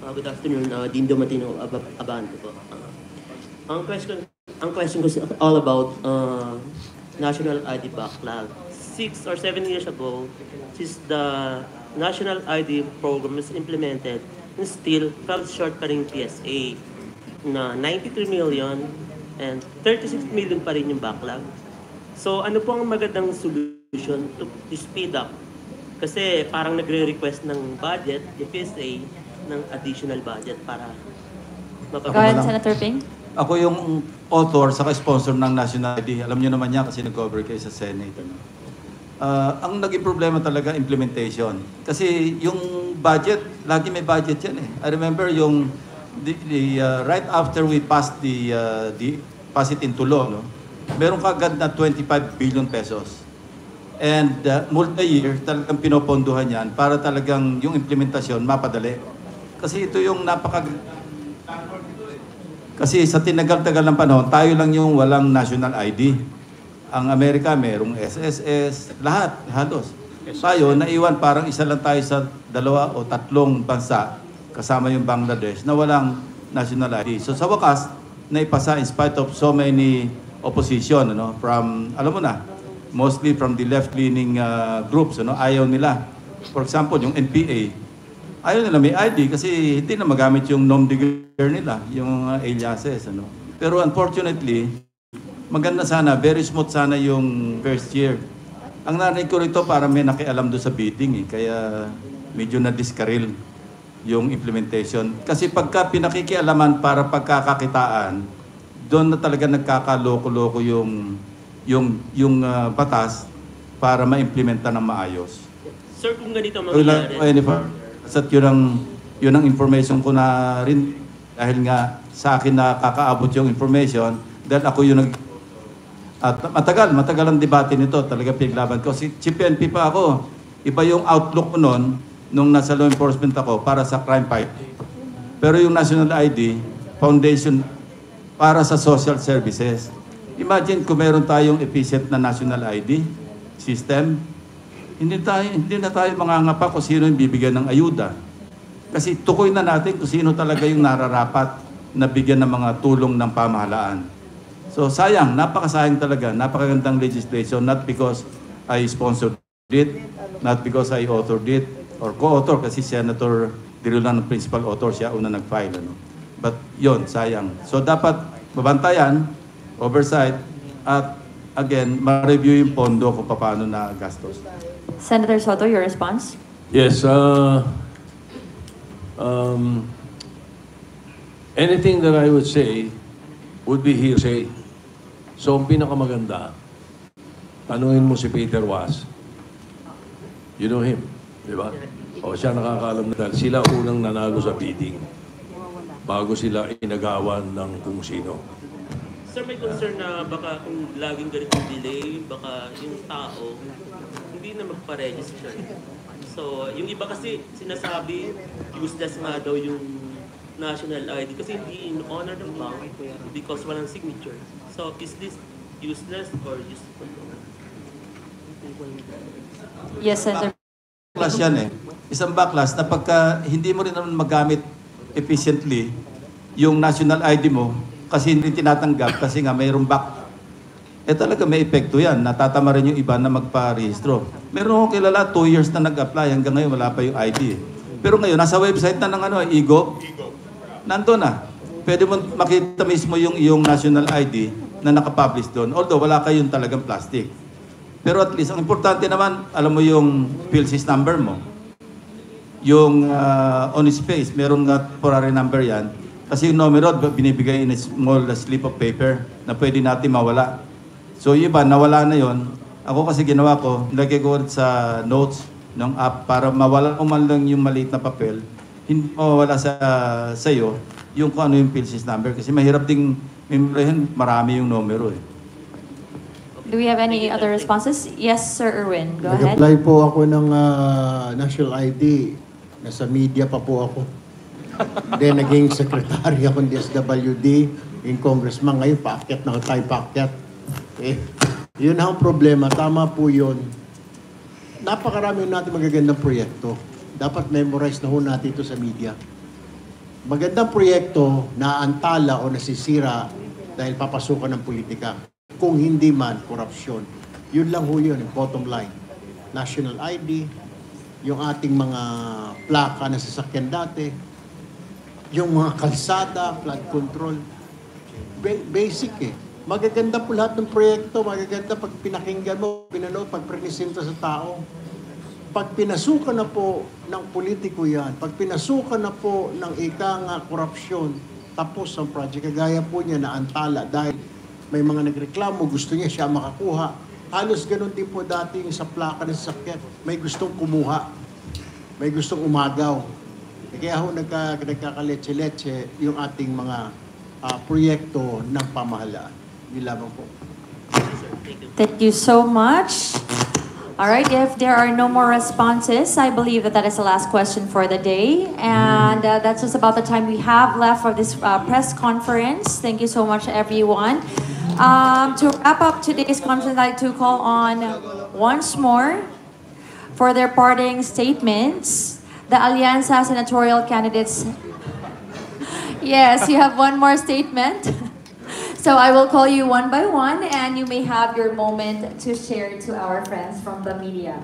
Good afternoon, Dindo Matino Abante po. Ang question ko is all about national ID backlog. 6 or 7 years ago, since the national ID program was implemented, and still fell short pa rin yung PSA na 93 million and 36 million pa rin yung backlog. So ano po ang magandang solution to speed up? Kasi parang nagre-request ng budget, yung PSA, ng additional budget para Go ahead, Senator Ping. Ako yung author sa sponsor ng National ID. Alam niyo naman yan kasi nag-cover kayo sa Senate. Ang naging problema talaga implementation. Kasi yung budget, lagi may budget yan eh. I remember yung right after we passed pass it into law, no? Meron kagad na 25 billion pesos. And multi-year talagang pinopondohan yan para talagang yung implementasyon mapadali. Kasi ito yung Kasi sa tinagal-tagal ng panahon, tayo lang yung walang national ID. Ang Amerika merong SSS, lahat, halos. Tayo, naiwan parang isa lang tayo sa 2 o 3 bansa, kasama yung Bangladesh, na walang national ID. So sa wakas, naipasa in spite of so many opposition, ano, from, alam mo na, mostly from the left-leaning groups, ano, ayaw nila. For example, yung NPA, ayaw nila may ID kasi hindi na magamit yung nom de guerre nila, yung aliases. Ano. Pero unfortunately, maganda sana, very smooth sana yung first year. Ang narinig ko rito para may nakialam doon sa bidding kaya medyo na-discarril yung implementation. Kasi pagka pinakikialaman para pagkakakitaan, doon na talaga nagkakaloko-loko yung batas para ma-implementa ng maayos. Sir, kung ganito mangyayari... At yun ang information ko na rin dahil nga sa akin nakakaabot yung information dahil ako yung at matagal ang debate nito, talaga pinaglaban ko. Si PNP pa ako, iba yung outlook ko noon nung nasa law enforcement ako para sa crime fight. Pero yung national ID, foundation para sa social services. Imagine kung meron tayong efficient na national ID system, hindi na tayo mangangapa kung sino yung bibigyan ng ayuda. Kasi tukoy na natin kung sino talaga yung nararapat na bigyan ng mga tulong ng pamahalaan. So sayang, napakasayang talaga, napakagandang legislation, not because I sponsored it, not because I authored it, or co-author kasi Senator Dirulan ang principal author, siya una nag-file. Ano? But yon sayang. So dapat mabantayan, oversight, at again, ma-review yung pondo kung paano na gastos. Senator Soto, your response? Yes. Anything that I would say would be hearsay. So, ang pinakamaganda, tanungin mo si Peter Was. You know him, di ba? O siya nakakaalam na dahil sila unang nanalo sa bidding bago sila inagawan ng kung sino. Sir, may concern na baka kung laging ganitong delay, baka yung tao hindi na magpa-register. So, yung iba kasi sinasabi, useless nga daw yung national ID kasi hindi in-honor ng bank because walang signature. So, is this useless or useful? Yes, Senator. Backlash yan eh. Isang backlash na pagka hindi mo rin naman magamit efficiently yung national ID mo kasi hindi tinatanggap kasi nga mayroong talaga may epekto yan. Natatama rin yung iba na magpa-rehistro. Meron akong kilala, 2 years na nag-apply. Hanggang ngayon, wala pa yung ID. Pero ngayon, nasa website na ng Igo. Nandun na. Pwede mo makita mismo yung national ID na nakapublish doon. Although, wala kayong talagang plastic. Pero at least, ang importante naman, alam mo yung PhilSys number mo. Yung on space, meron nga temporary number yan. Kasi yung numero, binibigay in a small slip of paper na pwede natin mawala. So yung iba, nawala na yon. Ako kasi ginawa ko, nilagay ko sa notes ng app para mawala man lang yung maliit na papel, hindi mawala sa iyo yung kung ano yung PhilSys number. Kasi mahirap ding memoryahin, marami yung numero eh. Do we have any other responses? Yes, Sir Erwin. Go ahead. Nag-apply po ako ng national ID. Nasa media pa po ako. Then naging secretary ako ng DSWD, yung congressman. Ngayon, paakyat na tayo paakyat. Yun ang problema. Tama po yun. Napakarami natin magagandang proyekto. Dapat memorize na ho natin ito sa media. magandang proyekto na antala o nasisira dahil papasukan ng politika. Kung hindi man, korupsyon. Yun lang ho yun, bottom line. National ID, yung ating mga plaka na sasakyan dati, yung mga kalsada, flood control. Basic eh. Magaganda po lahat ng proyekto, magaganda pag pinakinggan mo, pinanood, pag presenta sa tao. Pag pinasukan na po ng politiko yan, pag pinasukan na po ng korupsyon, tapos ang project, kagaya po niya na antala dahil may mga nagreklamo, gusto niya siya makakuha. Halos ganun din po dati yung sa plaka ng sasakyan. May gustong kumuha, may gustong umagaw. Kaya ho nagkakaletse-letse yung ating mga proyekto ng pamahalaan. Yun lamang po. Thank you so much. All right, if there are no more responses, I believe that is the last question for the day. And that's just about the time we have left for this press conference. Thank you so much, everyone. To wrap up today's conference, I'd like to call on once more for their parting statements, the Alianza senatorial candidates. Yes, you have one more statement. So I will call you one by one, and you may have your moment to share to our friends from the media.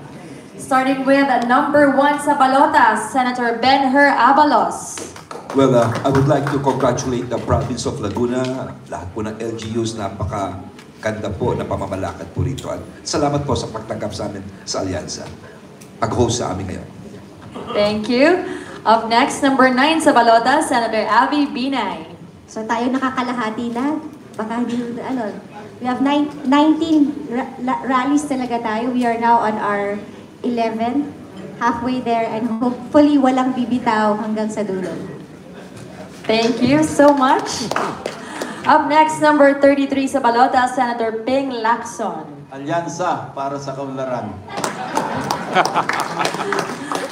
Starting with number 1 sa Balotas, Senator Ben-Hur Abalos. Well, I would like to congratulate the province of Laguna, lahat po ng LGUs, napakaganda po na pamamalakad po rito. At salamat po sa pagtanggap sa amin sa Alyansa, pag-host sa amin ngayon. Thank you. Up next, number 9 sa Balotas, Senator Abby Binay. So tayo nakakalahati na. Baka hindi, we have 19 rallies talaga tayo. We are now on our 11th, halfway there, and hopefully walang bibitaw hanggang sa dulo. Thank you so much. Up next, number 33 sa Balotas, Senator Ping Lacson. Alyansa para sa kaunlaran.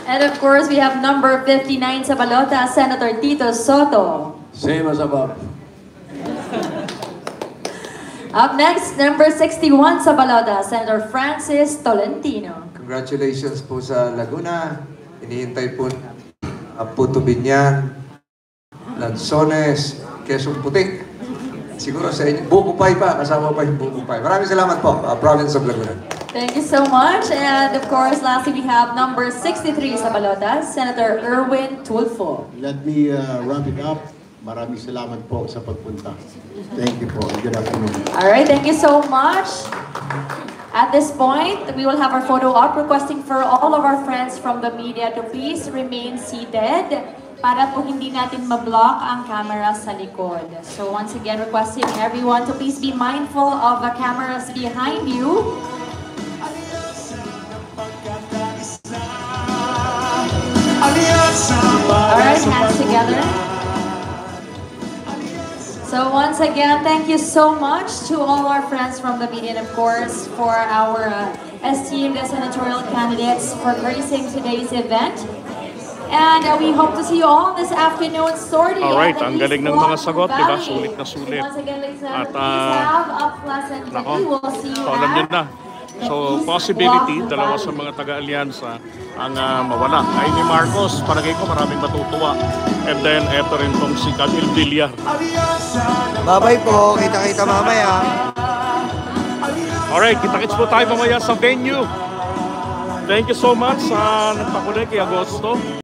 And of course, we have number 59 sa Balotas, Senator Tito Soto. Same as above. Up next, number 61 sa Balotas, Senator Francis Tolentino. Congratulations po sa Laguna. Inihintay po Puto Binyan, Lanzones, Quezon Puti. Siguro sa inyo, Bukupay pa, kasama pa yung Bukupay. Maraming salamat po, Province of Laguna. Thank you so much. And of course, lastly, we have number 63 sa Balotas, Senator Erwin Tulfo. Let me wrap it up. Maraming salamat po sa pagpunta. Thank you po. Good afternoon. All right, thank you so much. At this point, we will have our photo op, requesting for all of our friends from the media to please remain seated para po hindi natin mablock ang camera sa likod. So once again, requesting everyone to please be mindful of the cameras behind you. All right, hands together. So once again, thank you so much to all our friends from the media and of course for our esteemed senatorial candidates for gracing today's event. And we hope to see you all this afternoon sortie. Alright, ang galing ng mga sagot, diba? Sulit na sulit. Once again, ladies and At, gentlemen, please have a pleasant nako, day. We'll see you alam nyo na. at So, possibility, dalawa sa mga taga-alyansa ang mawala. Ay ni Marcos, palagay ko maraming matutuwa. And then, eto rin tong si Camille Villar. Bye-bye po. Kita-kita mamaya. Alright, kita-kits po tayo mamaya sa venue. Thank you so much sa nagpakulit kay Agosto.